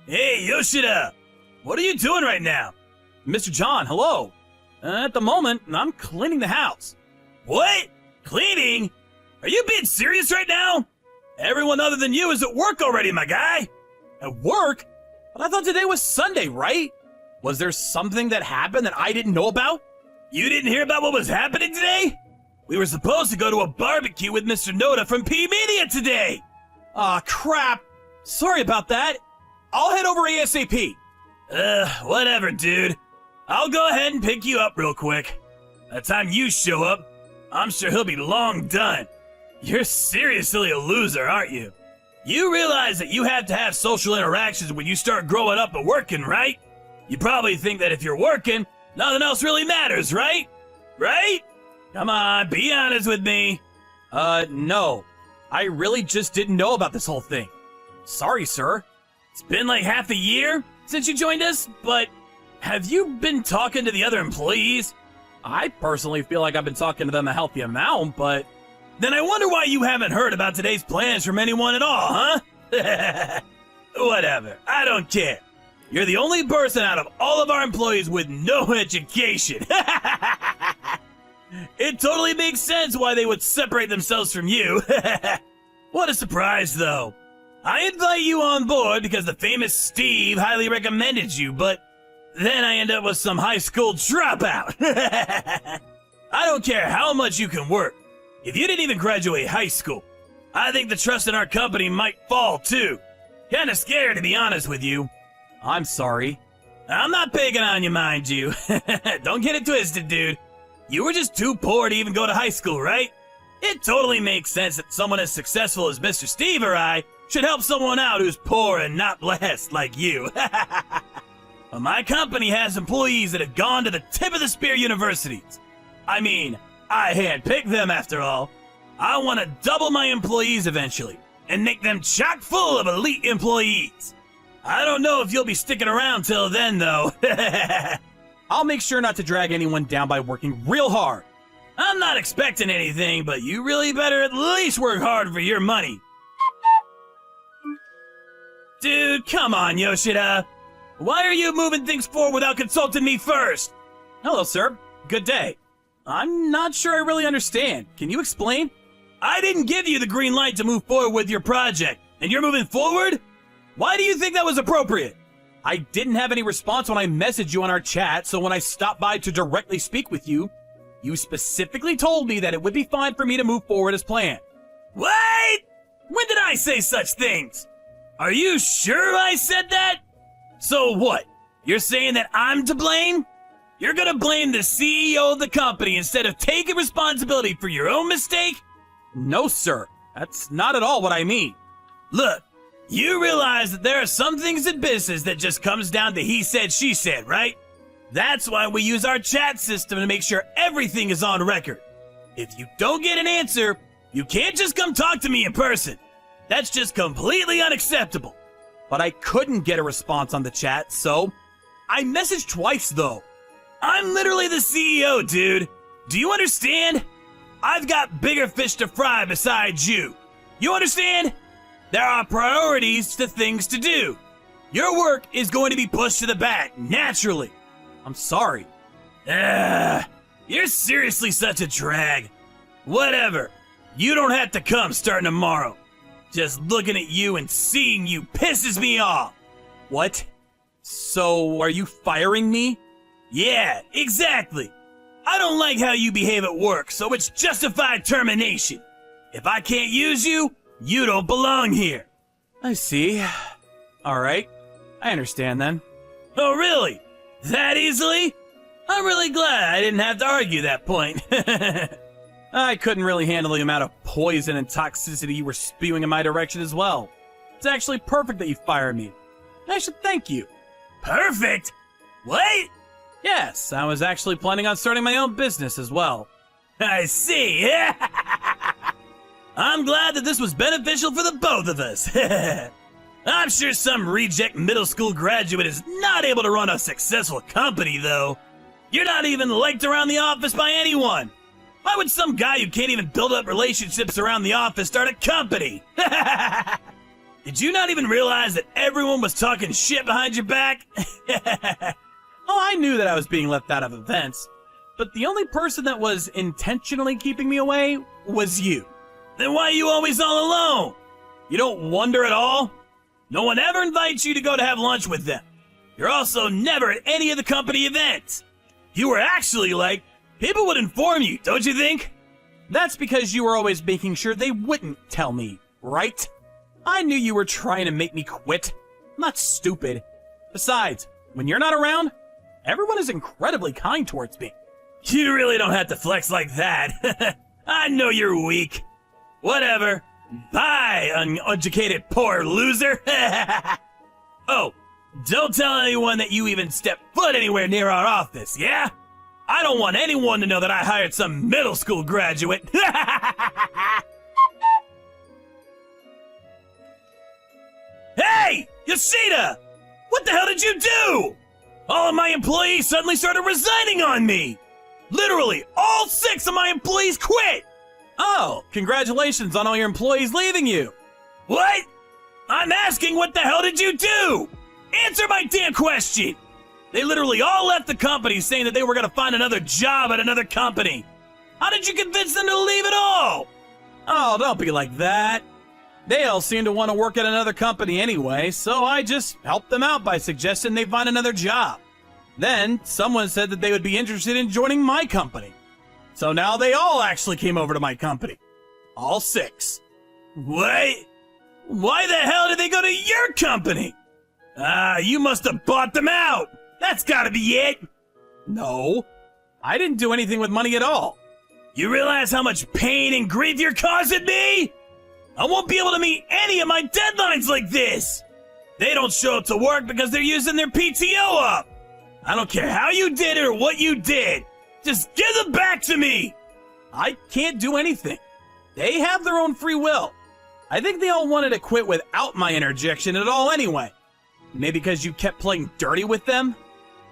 Hey, Yoshida! What are you doing right now? Mr. John, hello. At the moment, I'm cleaning the house. What? Cleaning? Are you being serious right now? Everyone other than you is at work already, my guy. At work? But I thought today was Sunday, right? Was there something that happened that I didn't know about? You didn't hear about what was happening today? We were supposed to go to a barbecue with Mr. Noda from P-Media today. Aw, crap. Sorry about that. I'll head over ASAP. Whatever, dude. I'll go ahead and pick you up real quick. By the time you show up, I'm sure he'll be long done. You're seriously a loser, aren't you? You realize that you have to have social interactions when you start growing up and working, right? You probably think that if you're working, nothing else really matters, right? Right? Come on, be honest with me. No. I really just didn't know about this whole thing. Sorry, sir. It's been like half a year since you joined us, but have you been talking to the other employees? I personally feel like I've been talking to them a healthy amount, but... Then I wonder why you haven't heard about today's plans from anyone at all, huh? Whatever, I don't care. You're the only person out of all of our employees with no education. It totally makes sense why they would separate themselves from you. What a surprise, though. I invite you on board because the famous Steve highly recommended you, but then I end up with some high school dropout. I don't care how much you can work. If you didn't even graduate high school, I think the trust in our company might fall too. Kinda scared, to be honest with you. I'm sorry. I'm not picking on you, mind you. Don't get it twisted, dude. You were just too poor to even go to high school, right? It totally makes sense that someone as successful as Mr. Steve or I should help someone out who's poor and not blessed like you. But my company has employees that have gone to the tip of the spear universities. I mean, I handpicked them after all. I want to double my employees eventually and make them chock full of elite employees. I don't know if you'll be sticking around till then, though. I'll make sure not to drag anyone down by working real hard. I'm not expecting anything, but you really better at least work hard for your money. Dude, come on, Yoshida. Why are you moving things forward without consulting me first? Hello, sir. Good day. I'm not sure I really understand. Can you explain? I didn't give you the green light to move forward with your project, and you're moving forward? Why do you think that was appropriate? I didn't have any response when I messaged you on our chat, so when I stopped by to directly speak with you, you specifically told me that it would be fine for me to move forward as planned. What? When did I say such things? Are you sure I said that? So what? You're saying that I'm to blame? You're gonna blame the CEO of the company instead of taking responsibility for your own mistake? No, sir. That's not at all what I mean. Look, you realize that there are some things in business that just comes down to he said, she said, right? That's why we use our chat system to make sure everything is on record. If you don't get an answer, you can't just come talk to me in person. That's just completely unacceptable. But I couldn't get a response on the chat, so I messaged twice, though. I'm literally the CEO, dude. Do you understand? I've got bigger fish to fry besides you. You understand? There are priorities to things to do. Your work is going to be pushed to the back, naturally. I'm sorry. You're seriously such a drag. Whatever. You don't have to come starting tomorrow. Just looking at you and seeing you pisses me off. What? So, are you firing me? Yeah, exactly. I don't like how you behave at work, so it's justified termination. If I can't use you, you don't belong here. I see. Alright. I understand then. Oh, really? That easily? I'm really glad I didn't have to argue that point. I couldn't really handle the amount of poison and toxicity you were spewing in my direction as well. It's actually perfect that you fired me. I should thank you. Perfect? What? Yes, I was actually planning on starting my own business as well. I see. I'm glad that this was beneficial for the both of us. I'm sure some reject middle school graduate is not able to run a successful company, though. You're not even liked around the office by anyone. Why would some guy who can't even build up relationships around the office start a company? Did you not even realize that everyone was talking shit behind your back? Oh, I knew that I was being left out of events, but the only person that was intentionally keeping me away was you. Then why are you always all alone? You don't wonder at all? No one ever invites you to go to have lunch with them. You're also never at any of the company events. If you were actually like, people would inform you, don't you think? That's because you were always making sure they wouldn't tell me, right? I knew you were trying to make me quit. I'm not stupid. Besides, when you're not around, everyone is incredibly kind towards me. You really don't have to flex like that. I know you're weak. Whatever. Bye, uneducated poor loser. Oh, don't tell anyone that you even stepped foot anywhere near our office, yeah? I don't want anyone to know that I hired some middle school graduate. Hey, Yoshida! What the hell did you do? All of my employees suddenly started resigning on me. Literally, all 6 of my employees quit. Oh, congratulations on all your employees leaving you. What? I'm asking, what the hell did you do? Answer my damn question. They literally all left the company saying that they were going to find another job at another company. How did you convince them to leave it all? Oh, don't be like that. They all seem to want to work at another company anyway, so I just helped them out by suggesting they find another job. Then, someone said that they would be interested in joining my company. So now they all actually came over to my company. All 6. What? Why the hell did they go to your company? You must have bought them out. That's gotta be it. No, I didn't do anything with money at all. You realize how much pain and grief you're causing me? I won't be able to meet any of my deadlines like this. They don't show up to work because they're using their PTO up. I don't care how you did it or what you did. Just give them back to me! I can't do anything. They have their own free will. I think they all wanted to quit without my interjection at all anyway. Maybe because you kept playing dirty with them?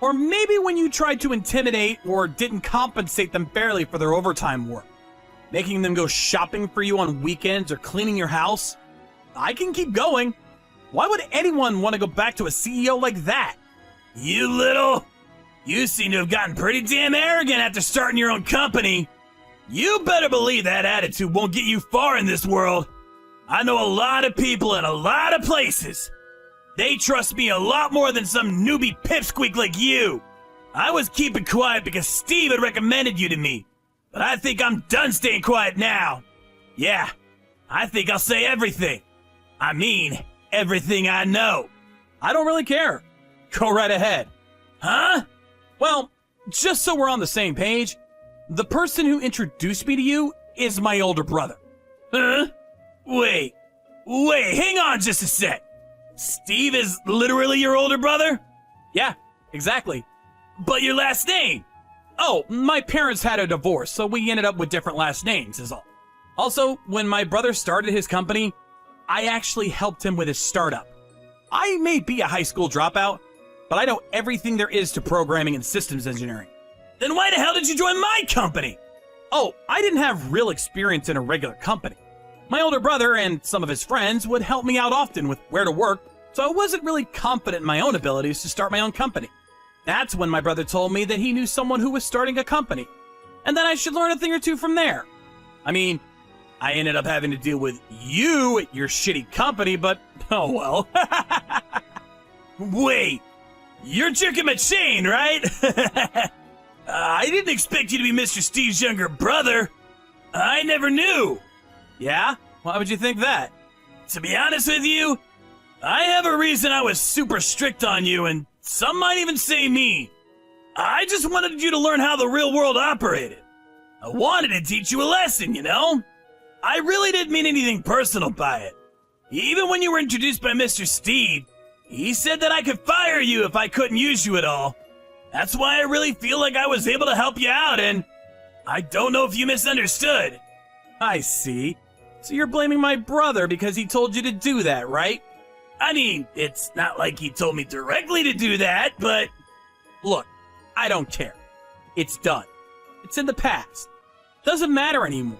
Or maybe when you tried to intimidate or didn't compensate them fairly for their overtime work. Making them go shopping for you on weekends or cleaning your house? I can keep going. Why would anyone want to go back to a CEO like that? You seem to have gotten pretty damn arrogant after starting your own company. You better believe that attitude won't get you far in this world. I know a lot of people in a lot of places. They trust me a lot more than some newbie pipsqueak like you. I was keeping quiet because Steve had recommended you to me. But I think I'm done staying quiet now. Yeah, I think I'll say everything. I mean, everything I know. I don't really care. Go right ahead. Huh? Well, just so we're on the same page, the person who introduced me to you is my older brother. Huh? Wait, hang on just a sec. Steve is literally your older brother? Yeah, exactly. But your last name? Oh, my parents had a divorce, so we ended up with different last names is all. Also, when my brother started his company, I actually helped him with his startup. I may be a high school dropout, but I know everything there is to programming and systems engineering. Then why the hell did you join my company? Oh, I didn't have real experience in a regular company. My older brother and some of his friends would help me out often with where to work, so I wasn't really confident in my own abilities to start my own company. That's when my brother told me that he knew someone who was starting a company, and that I should learn a thing or two from there. I mean, I ended up having to deal with you at your shitty company, but oh well. Wait, you're jerking my chain, right? I didn't expect you to be Mr. Steve's younger brother. I never knew. Yeah? Why would you think that? To be honest with you, I have a reason I was super strict on you, and some might even say mean. I just wanted you to learn how the real world operated. I wanted to teach you a lesson, you know? I really didn't mean anything personal by it. Even when you were introduced by Mr. Steve, he said that I could fire you if I couldn't use you at all. That's why I really feel like I was able to help you out, and I don't know if you misunderstood. I see. So you're blaming my brother because he told you to do that, right? I mean, it's not like he told me directly to do that, but... Look, I don't care. It's done. It's in the past. Doesn't matter anymore.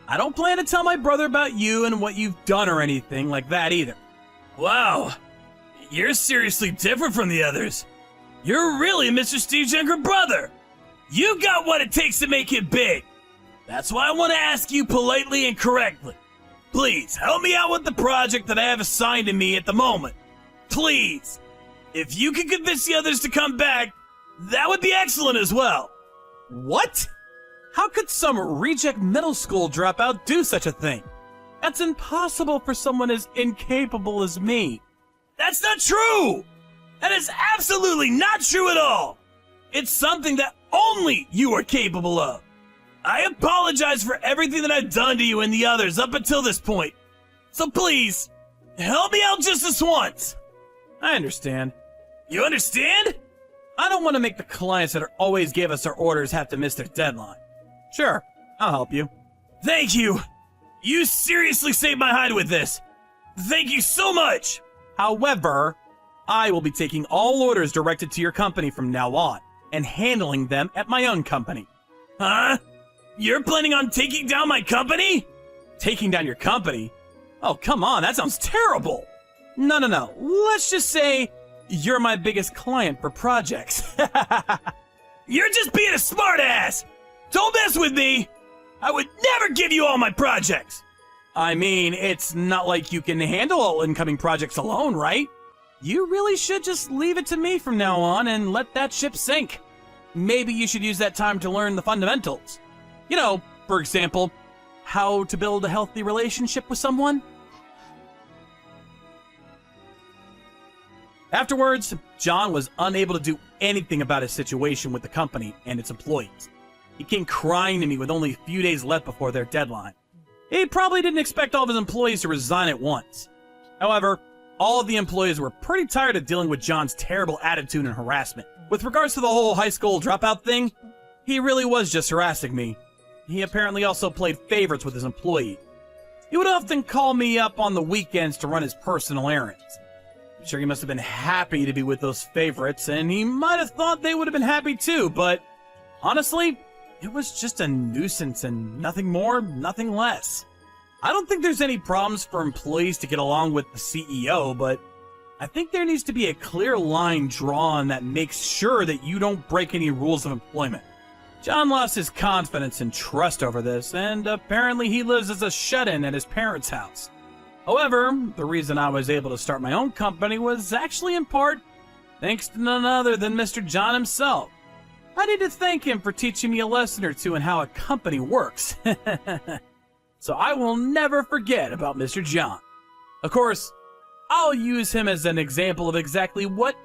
I don't plan to tell my brother about you and what you've done or anything like that either. Wow, you're seriously different from the others. You're really Mr. Steve's younger brother. You got what it takes to make it big. That's why I want to ask you politely and correctly. Please, help me out with the project that I have assigned to me at the moment. Please. If you could convince the others to come back, that would be excellent as well. What? How could some reject middle school dropout do such a thing? That's impossible for someone as incapable as me. That's not true! That is absolutely not true at all! It's something that only you are capable of. I apologize for everything that I've done to you and the others up until this point. So please, help me out just this once. I understand. You understand? I don't want to make the clients that always gave us our orders have to miss their deadline. Sure, I'll help you. Thank you. You seriously saved my hide with this. Thank you so much. However, I will be taking all orders directed to your company from now on and handling them at my own company. Huh? You're planning on taking down my company? Taking down your company? Oh, come on, that sounds terrible. No. Let's just say you're my biggest client for projects. You're just being a smartass. Don't mess with me. I would never give you all my projects. I mean, it's not like you can handle all incoming projects alone, right? You really should just leave it to me from now on and let that ship sink. Maybe you should use that time to learn the fundamentals. You know, for example, how to build a healthy relationship with someone. Afterwards, John was unable to do anything about his situation with the company and its employees. He came crying to me with only a few days left before their deadline. He probably didn't expect all of his employees to resign at once. However, all of the employees were pretty tired of dealing with John's terrible attitude and harassment. With regards to the whole high school dropout thing, he really was just harassing me. He apparently also played favorites with his employees. He would often call me up on the weekends to run his personal errands. I'm sure he must have been happy to be with those favorites, and he might have thought they would have been happy too, but honestly, it was just a nuisance and nothing more, nothing less. I don't think there's any problems for employees to get along with the CEO, but I think there needs to be a clear line drawn that makes sure that you don't break any rules of employment. John lost his confidence and trust over this, and apparently he lives as a shut-in at his parents' house. However, the reason I was able to start my own company was actually in part thanks to none other than Mr. John himself. I need to thank him for teaching me a lesson or two on how a company works. So I will never forget about Mr. John. Of course, I'll use him as an example of exactly what